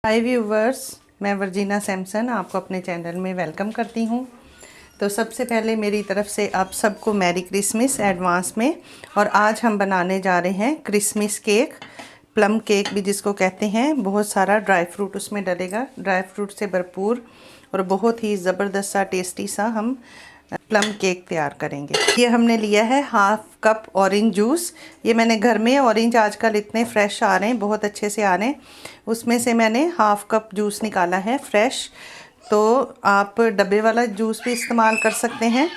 हाय viewers, मैं Virginia Samson आपको अपने चैनल में वेलकम करती हूँ। तो सबसे पहले मेरी तरफ से आप सबको मैरी क्रिसमस एडवांस में। और आज हम बनाने जा रहे हैं क्रिसमस केक, प्लम केक भी जिसको कहते हैं। बहुत सारा ड्राई फ्रूट उसमें डलेगा, ड्राई फ्रूट से भरपूर और बहुत ही ज़बरदस्त सा टेस्टी सा हम प्लम केक तैयार करेंगे। ये हमने लिया है हाफ कप ऑरेंज जूस। ये मैंने घर में, ऑरेंज आजकल इतने फ्रेश आ रहे हैं, बहुत अच्छे से आ रहे हैं, उसमें से मैंने हाफ कप जूस निकाला है फ्रेश। तो आप डब्बे वाला जूस भी इस्तेमाल कर सकते हैं,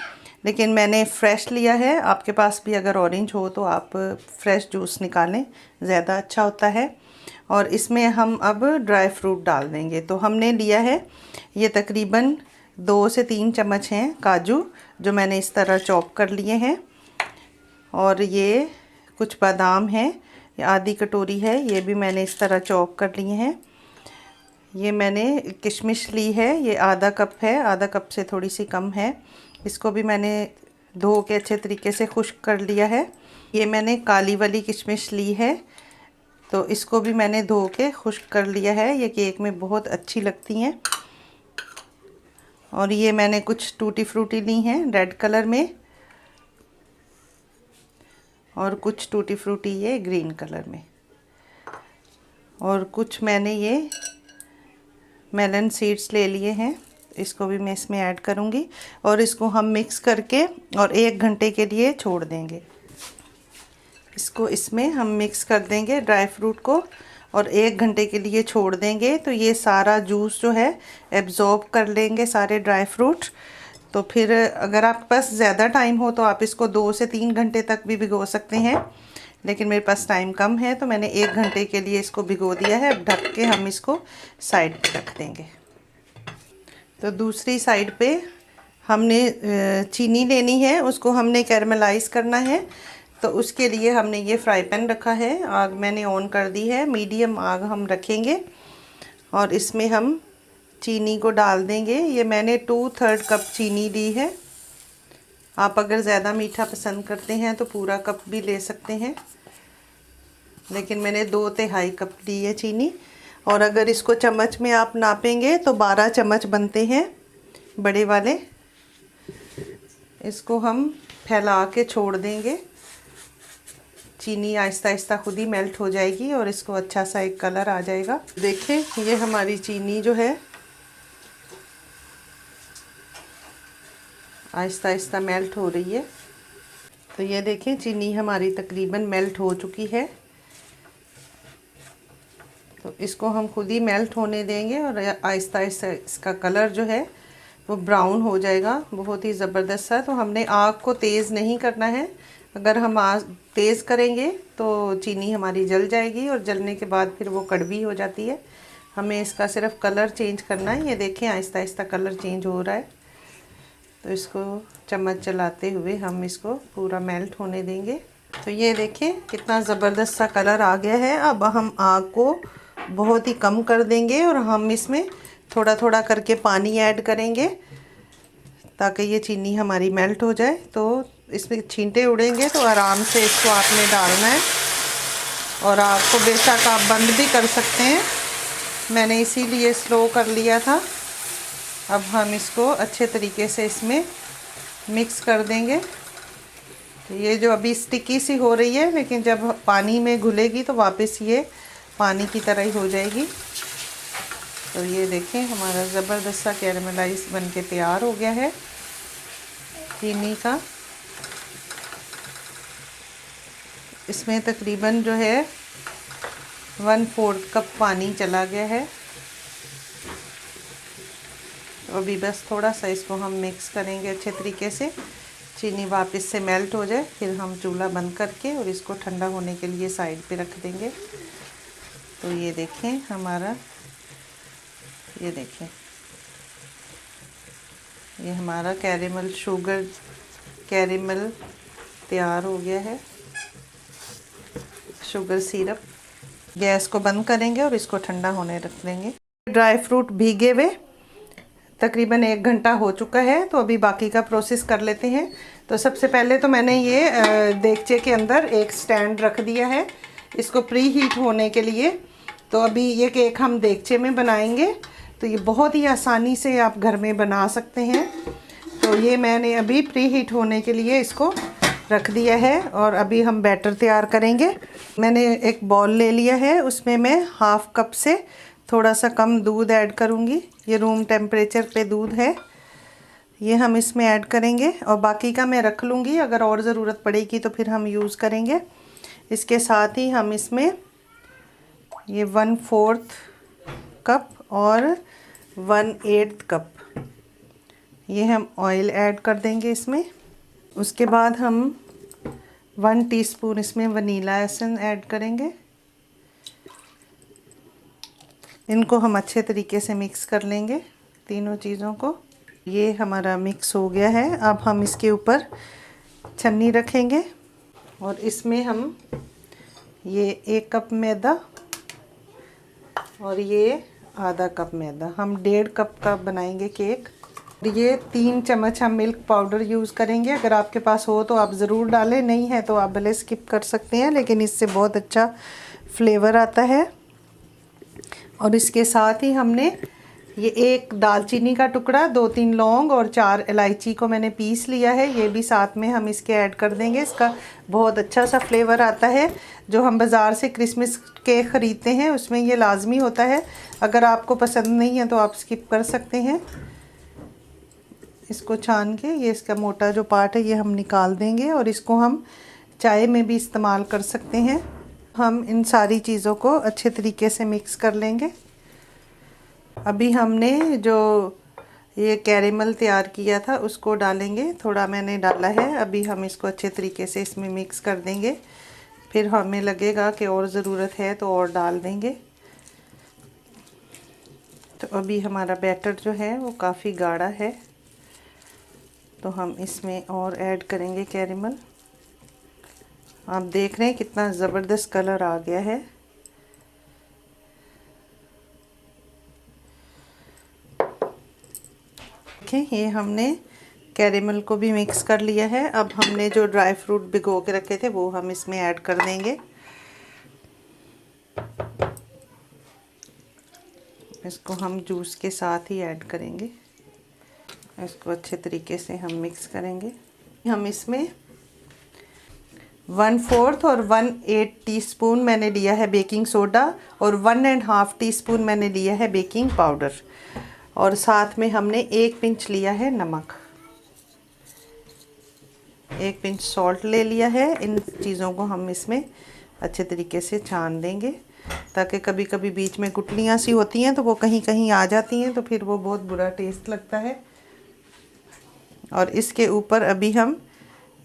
लेकिन मैंने फ़्रेश लिया है। आपके पास भी अगर ऑरेंज हो तो आप फ्रेश जूस निकालें, ज़्यादा अच्छा होता है। और इसमें हम अब ड्राई फ्रूट डाल देंगे। तो हमने लिया है ये तकरीबन 2 से 3 चम्मच हैं काजू, जो मैंने इस तरह चॉप कर लिए हैं। और ये कुछ बादाम हैं, ये आधी कटोरी है, ये भी मैंने इस तरह चॉप कर लिए हैं। ये मैंने किशमिश ली है, ये आधा कप है, आधा कप से थोड़ी सी कम है। इसको भी मैंने धो के अच्छे तरीके से खुश्क कर लिया है। ये मैंने काली वाली किशमिश ली है, तो इसको भी मैंने धो के खुश्क कर लिया है। ये केक में बहुत अच्छी लगती हैं। और ये मैंने कुछ टूटी फ्रूटी ली हैं रेड कलर में, और कुछ टूटी फ्रूटी ये ग्रीन कलर में, और कुछ मैंने ये मेलन सीड्स ले लिए हैं, इसको भी मैं इसमें ऐड करूँगी। और इसको हम मिक्स करके और 1 घंटे के लिए छोड़ देंगे। इसको इसमें हम मिक्स कर देंगे ड्राई फ्रूट को और 1 घंटे के लिए छोड़ देंगे। तो ये सारा जूस जो है एब्जॉर्ब कर लेंगे सारे ड्राई फ्रूट। तो फिर अगर आपके पास ज़्यादा टाइम हो तो आप इसको 2 से 3 घंटे तक भी भिगो सकते हैं, लेकिन मेरे पास टाइम कम है तो मैंने 1 घंटे के लिए इसको भिगो दिया है। अब ढक के हम इसको साइड पे रख देंगे। तो दूसरी साइड पे हमने चीनी लेनी है, उसको हमने कैरमलाइज़ करना है। तो उसके लिए हमने ये फ्राई पैन रखा है, आग मैंने ऑन कर दी है, मीडियम आग हम रखेंगे। और इसमें हम चीनी को डाल देंगे। ये मैंने 2/3 कप चीनी ली है। आप अगर ज़्यादा मीठा पसंद करते हैं तो पूरा कप भी ले सकते हैं, लेकिन मैंने 2/3 कप ली है चीनी। और अगर इसको चम्मच में आप नापेंगे तो 12 चम्मच बनते हैं बड़े वाले। इसको हम फैला के छोड़ देंगे, चीनी आहिस्ता आहिस्ता खुद ही मेल्ट हो जाएगी और इसको अच्छा सा एक कलर आ जाएगा। देखें, ये हमारी चीनी जो है आहिस्ता आहिस्ता मेल्ट हो रही है। तो ये देखें, चीनी हमारी तकरीबन मेल्ट हो चुकी है। तो इसको हम खुद ही मेल्ट होने देंगे और आहिस्ता आहिस्ता इसका कलर जो है वो ब्राउन हो जाएगा, बहुत ही ज़बरदस्त सा। तो हमने आग को तेज़ नहीं करना है, अगर हम आग तेज़ करेंगे तो चीनी हमारी जल जाएगी और जलने के बाद फिर वो कड़वी हो जाती है। हमें इसका सिर्फ कलर चेंज करना है। ये देखें, आहिस्ता आहिस्ता कलर चेंज हो रहा है। तो इसको चम्मच चलाते हुए हम इसको पूरा मेल्ट होने देंगे। तो ये देखें कितना ज़बरदस्त सा कलर आ गया है। अब हम आग को बहुत ही कम कर देंगे और हम इसमें थोड़ा थोड़ा करके पानी ऐड करेंगे ताकि ये चीनी हमारी मेल्ट हो जाए। तो इसमें छींटे उड़ेंगे तो आराम से इसको आपने डालना है, और आग को बेशक आप बंद भी कर सकते हैं, मैंने इसीलिए स्लो कर लिया था। अब हम इसको अच्छे तरीके से इसमें मिक्स कर देंगे। तो ये जो अभी स्टिकी सी हो रही है, लेकिन जब पानी में घुलेगी तो वापस ये पानी की तरह ही हो जाएगी। तो ये देखें, हमारा ज़बरदस्त सा कैरमलाइज बन के तैयार हो गया है चीनी का। इसमें तकरीबन जो है 1/4 कप पानी चला गया है। तो अभी बस थोड़ा सा इसको हम मिक्स करेंगे अच्छे तरीके से, चीनी वापस से मेल्ट हो जाए। फिर हम चूल्हा बंद करके और इसको ठंडा होने के लिए साइड पे रख देंगे। तो ये देखें हमारा, ये देखें, ये हमारा कैरेमल कैरेमल तैयार हो गया है, शुगर सिरप। गैस को बंद करेंगे और इसको ठंडा होने रख देंगे। ड्राई फ्रूट भीगे हुए तकरीबन 1 घंटा हो चुका है। तो अभी बाकी का प्रोसेस कर लेते हैं। तो सबसे पहले तो मैंने ये देगचे के अंदर एक स्टैंड रख दिया है, इसको प्री हीट होने के लिए। तो अभी ये केक हम देगचे में बनाएंगे, तो ये बहुत ही आसानी से आप घर में बना सकते हैं। तो ये मैंने अभी प्री हीट होने के लिए इसको रख दिया है और अभी हम बैटर तैयार करेंगे। मैंने एक बॉल ले लिया है, उसमें मैं हाफ कप से थोड़ा सा कम दूध ऐड करूँगी। ये रूम टेम्परेचर पे दूध है, ये हम इसमें ऐड करेंगे और बाकी का मैं रख लूँगी, अगर और ज़रूरत पड़ेगी तो फिर हम यूज़ करेंगे। इसके साथ ही हम इसमें ये 1/4 कप और 1/8 कप ये हम ऑयल ऐड कर देंगे इसमें। उसके बाद हम 1 टीस्पून इसमें वनीला एसेंस ऐड करेंगे। इनको हम अच्छे तरीके से मिक्स कर लेंगे तीनों चीज़ों को। ये हमारा मिक्स हो गया है। अब हम इसके ऊपर छन्नी रखेंगे और इसमें हम ये 1 कप मैदा और ये आधा कप मैदा, हम 1.5 कप का बनाएंगे केक। ये 3 चम्मच हम मिल्क पाउडर यूज़ करेंगे। अगर आपके पास हो तो आप ज़रूर डालें, नहीं है तो आप भले स्किप कर सकते हैं, लेकिन इससे बहुत अच्छा फ्लेवर आता है। और इसके साथ ही हमने ये 1 दालचीनी का टुकड़ा, 2-3 लौंग और 4 इलायची को मैंने पीस लिया है, ये भी साथ में हम इसके ऐड कर देंगे। इसका बहुत अच्छा सा फ्लेवर आता है। जो हम बाज़ार से क्रिसमस केक ख़रीदते हैं उसमें ये लाजमी होता है। अगर आपको पसंद नहीं है तो आप स्किप कर सकते हैं। इसको छान के ये इसका मोटा जो पार्ट है ये हम निकाल देंगे और इसको हम चाय में भी इस्तेमाल कर सकते हैं। हम इन सारी चीज़ों को अच्छे तरीके से मिक्स कर लेंगे। अभी हमने जो ये कैरेमल तैयार किया था उसको डालेंगे, थोड़ा मैंने डाला है। अभी हम इसको अच्छे तरीके से इसमें मिक्स कर देंगे, फिर हमें लगेगा कि और ज़रूरत है तो और डाल देंगे। तो अभी हमारा बैटर जो है वो काफ़ी गाढ़ा है, तो हम इसमें और ऐड करेंगे कैरेमल। आप देख रहे हैं कितना ज़बरदस्त कलर आ गया है। देखें, ये हमने कैरेमल को भी मिक्स कर लिया है। अब हमने जो ड्राई फ्रूट भिगो के रखे थे वो हम इसमें ऐड कर देंगे। इसको हम जूस के साथ ही ऐड करेंगे। इसको अच्छे तरीके से हम मिक्स करेंगे। हम इसमें 1/4 और 1/8 टीस्पून मैंने लिया है बेकिंग सोडा और 1.5 टीस्पून मैंने लिया है बेकिंग पाउडर और साथ में हमने 1 पिंच लिया है नमक, 1 पिंच सॉल्ट ले लिया है। इन चीज़ों को हम इसमें अच्छे तरीके से छान देंगे, ताकि कभी कभी बीच में गुठलियाँ सी होती हैं तो वो कहीं कहीं आ जाती हैं, तो फिर वो बहुत बुरा टेस्ट लगता है। और इसके ऊपर अभी हम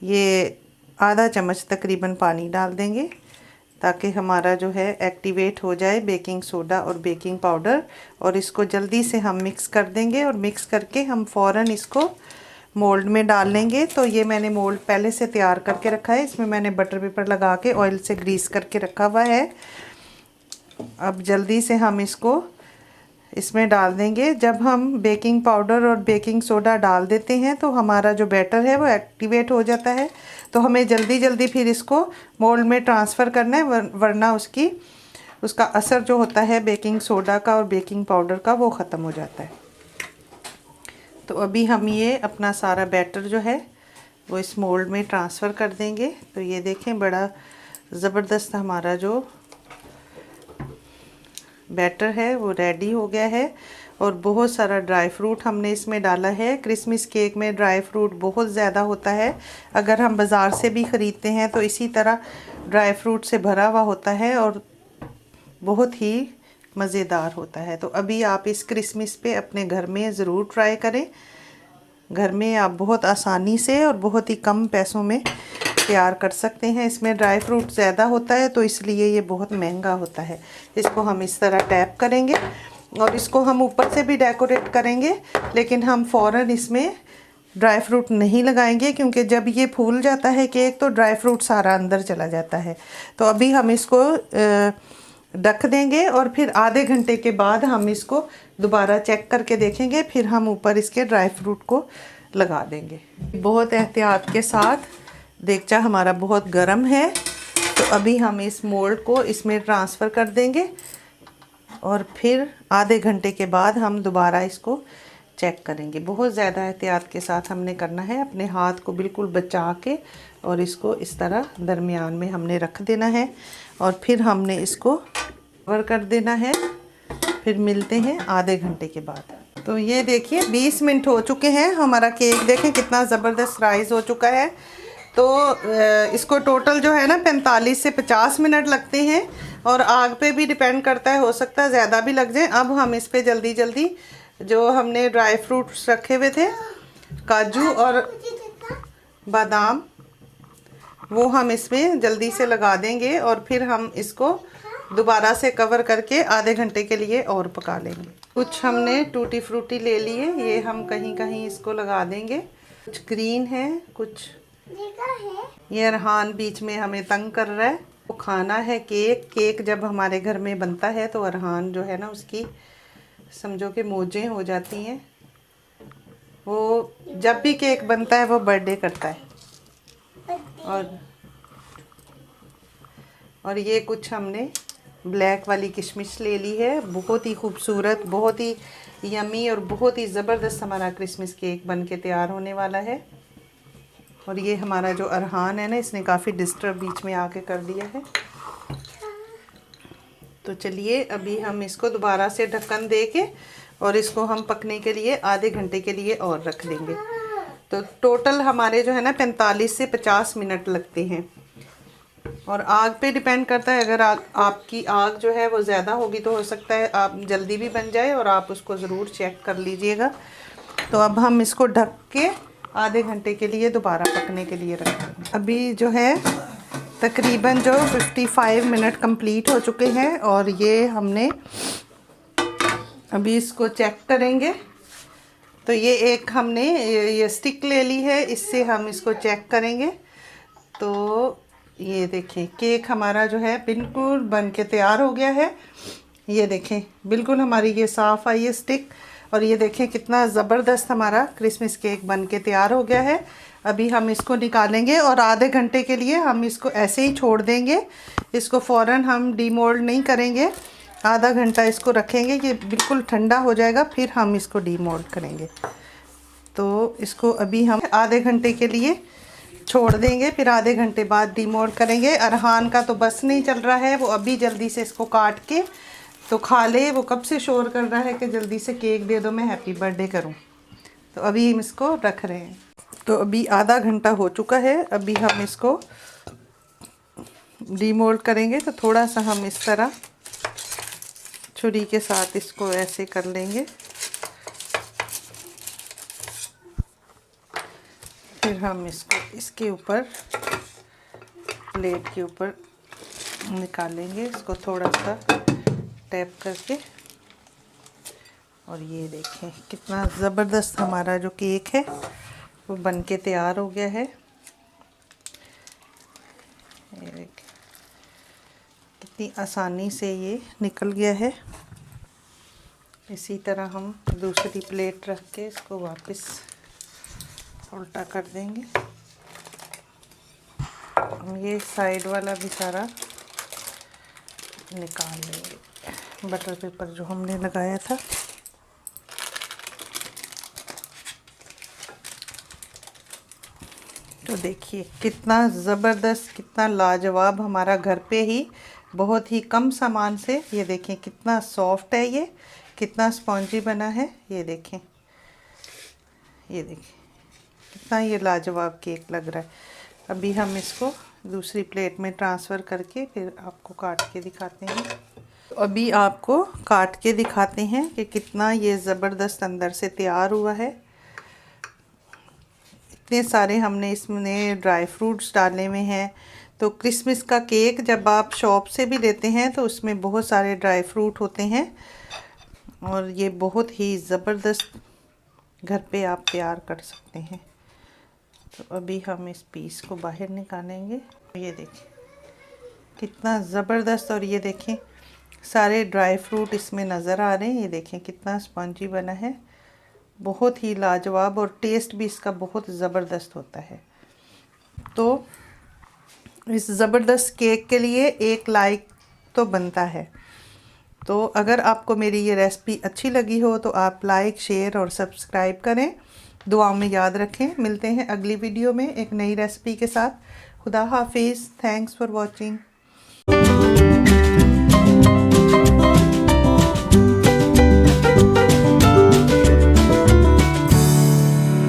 ये आधा चम्मच तकरीबन पानी डाल देंगे, ताकि हमारा जो है एक्टिवेट हो जाए बेकिंग सोडा और बेकिंग पाउडर। और इसको जल्दी से हम मिक्स कर देंगे और मिक्स करके हम फ़ौरन इसको मोल्ड में डाल लेंगे। तो ये मैंने मोल्ड पहले से तैयार करके रखा है, इसमें मैंने बटर पेपर लगा के ऑयल से ग्रीस करके रखा हुआ है। अब जल्दी से हम इसको इसमें डाल देंगे। जब हम बेकिंग पाउडर और बेकिंग सोडा डाल देते हैं तो हमारा जो बैटर है वो एक्टिवेट हो जाता है, तो हमें जल्दी जल्दी फिर इसको मोल्ड में ट्रांसफ़र करना है, वरना उसका असर जो होता है बेकिंग सोडा का और बेकिंग पाउडर का वो ख़त्म हो जाता है। तो अभी हम ये अपना सारा बैटर जो है वो इस मोल्ड में ट्रांसफ़र कर देंगे। तो ये देखें, बड़ा ज़बरदस्त हमारा जो बैटर है वो रेडी हो गया है और बहुत सारा ड्राई फ्रूट हमने इसमें डाला है। क्रिसमस केक में ड्राई फ्रूट बहुत ज़्यादा होता है, अगर हम बाज़ार से भी ख़रीदते हैं तो इसी तरह ड्राई फ्रूट से भरा हुआ होता है और बहुत ही मज़ेदार होता है। तो अभी आप इस क्रिसमस पे अपने घर में ज़रूर ट्राई करें। घर में आप बहुत आसानी से और बहुत ही कम पैसों में तैयार कर सकते हैं। इसमें ड्राई फ्रूट ज़्यादा होता है तो इसलिए ये बहुत महंगा होता है। इसको हम इस तरह टैप करेंगे और इसको हम ऊपर से भी डेकोरेट करेंगे, लेकिन हम फ़ौरन इसमें ड्राई फ्रूट नहीं लगाएंगे, क्योंकि जब ये फूल जाता है केक तो ड्राई फ्रूट सारा अंदर चला जाता है। तो अभी हम इसको ढक देंगे और फिर आधे घंटे के बाद हम इसको दोबारा चेक करके देखेंगे, फिर हम ऊपर इसके ड्राई फ्रूट को लगा देंगे। बहुत एहतियात के साथ। देगचा हमारा बहुत गर्म है, तो अभी हम इस मोल्ड को इसमें ट्रांसफ़र कर देंगे और फिर आधे घंटे के बाद हम दोबारा इसको चेक करेंगे। बहुत ज़्यादा एहतियात के साथ हमने करना है, अपने हाथ को बिल्कुल बचा के, और इसको इस तरह दरमियान में हमने रख देना है और फिर हमने इसको कवर कर देना है। फिर मिलते हैं आधे घंटे के बाद। तो ये देखिए 20 मिनट हो चुके हैं, हमारा केक देखें कितना ज़बरदस्त राइज़ हो चुका है। तो इसको टोटल जो है ना 45 से 50 मिनट लगते हैं, और आग पे भी डिपेंड करता है, हो सकता है ज़्यादा भी लग जाए। अब हम इस पे जल्दी जल्दी जो हमने ड्राई फ्रूट्स रखे हुए थे, काजू और बादाम, वो हम इसमें जल्दी से लगा देंगे और फिर हम इसको दोबारा से कवर करके आधे घंटे के लिए और पका लेंगे। कुछ हमने टूटी फ्रूटी ले लिए, ये हम कहीं कहीं इसको लगा देंगे। कुछ ग्रीन है, कुछ ये अरहान बीच में हमें तंग कर रहा है। वो खाना है केक। केक जब हमारे घर में बनता है तो अरहान जो है ना, उसकी समझो कि मौजें हो जाती हैं। वो जब भी केक बनता है वो बर्थडे करता है। और ये कुछ हमने ब्लैक वाली किशमिश ले ली है। बहुत ही खूबसूरत, बहुत ही यमी और बहुत ही ज़बरदस्त हमारा क्रिसमस केक बन के तैयार होने वाला है। और ये हमारा जो अरहान है ना, इसने काफ़ी डिस्टर्ब बीच में आके कर दिया है। तो चलिए अभी हम इसको दोबारा से ढक्कन दे के और इसको हम पकने के लिए आधे घंटे के लिए और रख देंगे। तो टोटल हमारे जो है ना 45 से 50 मिनट लगते हैं। और आग पे डिपेंड करता है, अगर आपकी आग जो है वो ज़्यादा होगी तो हो सकता है आप जल्दी भी बन जाए, और आप उसको ज़रूर चेक कर लीजिएगा। तो अब हम इसको ढक के आधे घंटे के लिए दोबारा पकने के लिए रखेंगे। अभी जो है तकरीबन जो 55 मिनट कंप्लीट हो चुके हैं, और ये हमने अभी इसको चेक करेंगे। तो ये एक हमने ये स्टिक ले ली है, इससे हम इसको चेक करेंगे। तो ये देखें केक हमारा जो है बिल्कुल बन के तैयार हो गया है। ये देखें बिल्कुल हमारी ये साफ़ आई है स्टिक, और ये देखें कितना ज़बरदस्त हमारा क्रिसमस केक बन के तैयार हो गया है। अभी हम इसको निकालेंगे और आधे घंटे के लिए हम इसको ऐसे ही छोड़ देंगे। इसको फ़ौरन हम डीमोल्ड नहीं करेंगे, आधा घंटा इसको रखेंगे, ये बिल्कुल ठंडा हो जाएगा, फिर हम इसको डीमोल्ड करेंगे। तो इसको अभी हम आधे घंटे के लिए छोड़ देंगे, फिर आधे घंटे बाद डीमोल्ड करेंगे। अरहान का तो बस नहीं चल रहा है, वो अभी जल्दी से इसको काट के तो खा ले। वो कब से शोर कर रहा है कि जल्दी से केक दे दो, मैं हैप्पी बर्थडे करूं। तो अभी हम इसको रख रहे हैं। तो अभी आधा घंटा हो चुका है, अभी हम इसको डीमोल्ड करेंगे। तो थोड़ा सा हम इस तरह छुरी के साथ इसको ऐसे कर लेंगे, फिर हम इसको इसके ऊपर प्लेट के ऊपर निकालेंगे, इसको थोड़ा सा टैप करके। और ये देखें कितना ज़बरदस्त हमारा जो केक है वो बन के तैयार हो गया है। ये देखें कितनी आसानी से ये निकल गया है। इसी तरह हम दूसरी प्लेट रख के इसको वापस उल्टा कर देंगे। ये साइड वाला भी सारा निकाल लेंगे, बटर पेपर जो हमने लगाया था। तो देखिए कितना ज़बरदस्त, कितना लाजवाब हमारा घर पे ही बहुत ही कम सामान से, ये देखें कितना सॉफ्ट है, ये कितना स्पॉन्जी बना है। ये देखें, ये देखें कितना ये लाजवाब केक लग रहा है। अभी हम इसको दूसरी प्लेट में ट्रांसफ़र करके फिर आपको काट के दिखाते हैं। तो अभी आपको काट के दिखाते हैं कि कितना ये ज़बरदस्त अंदर से तैयार हुआ है। इतने सारे हमने इसमें ड्राई फ्रूट्स डाले हुए हैं। तो क्रिसमस का केक जब आप शॉप से भी लेते हैं तो उसमें बहुत सारे ड्राई फ्रूट होते हैं, और ये बहुत ही ज़बरदस्त घर पे आप तैयार कर सकते हैं। तो अभी हम इस पीस को बाहर निकालेंगे। ये देखें कितना ज़बरदस्त, और ये देखें सारे ड्राई फ्रूट इसमें नज़र आ रहे हैं। ये देखें कितना स्पंजी बना है, बहुत ही लाजवाब, और टेस्ट भी इसका बहुत ज़बरदस्त होता है। तो इस ज़बरदस्त केक के लिए एक लाइक तो बनता है। तो अगर आपको मेरी ये रेसिपी अच्छी लगी हो तो आप लाइक, शेयर और सब्सक्राइब करें। दुआओं में याद रखें। मिलते हैं अगली वीडियो में एक नई रेसिपी के साथ। खुदा हाफिज़। Thanks for watching.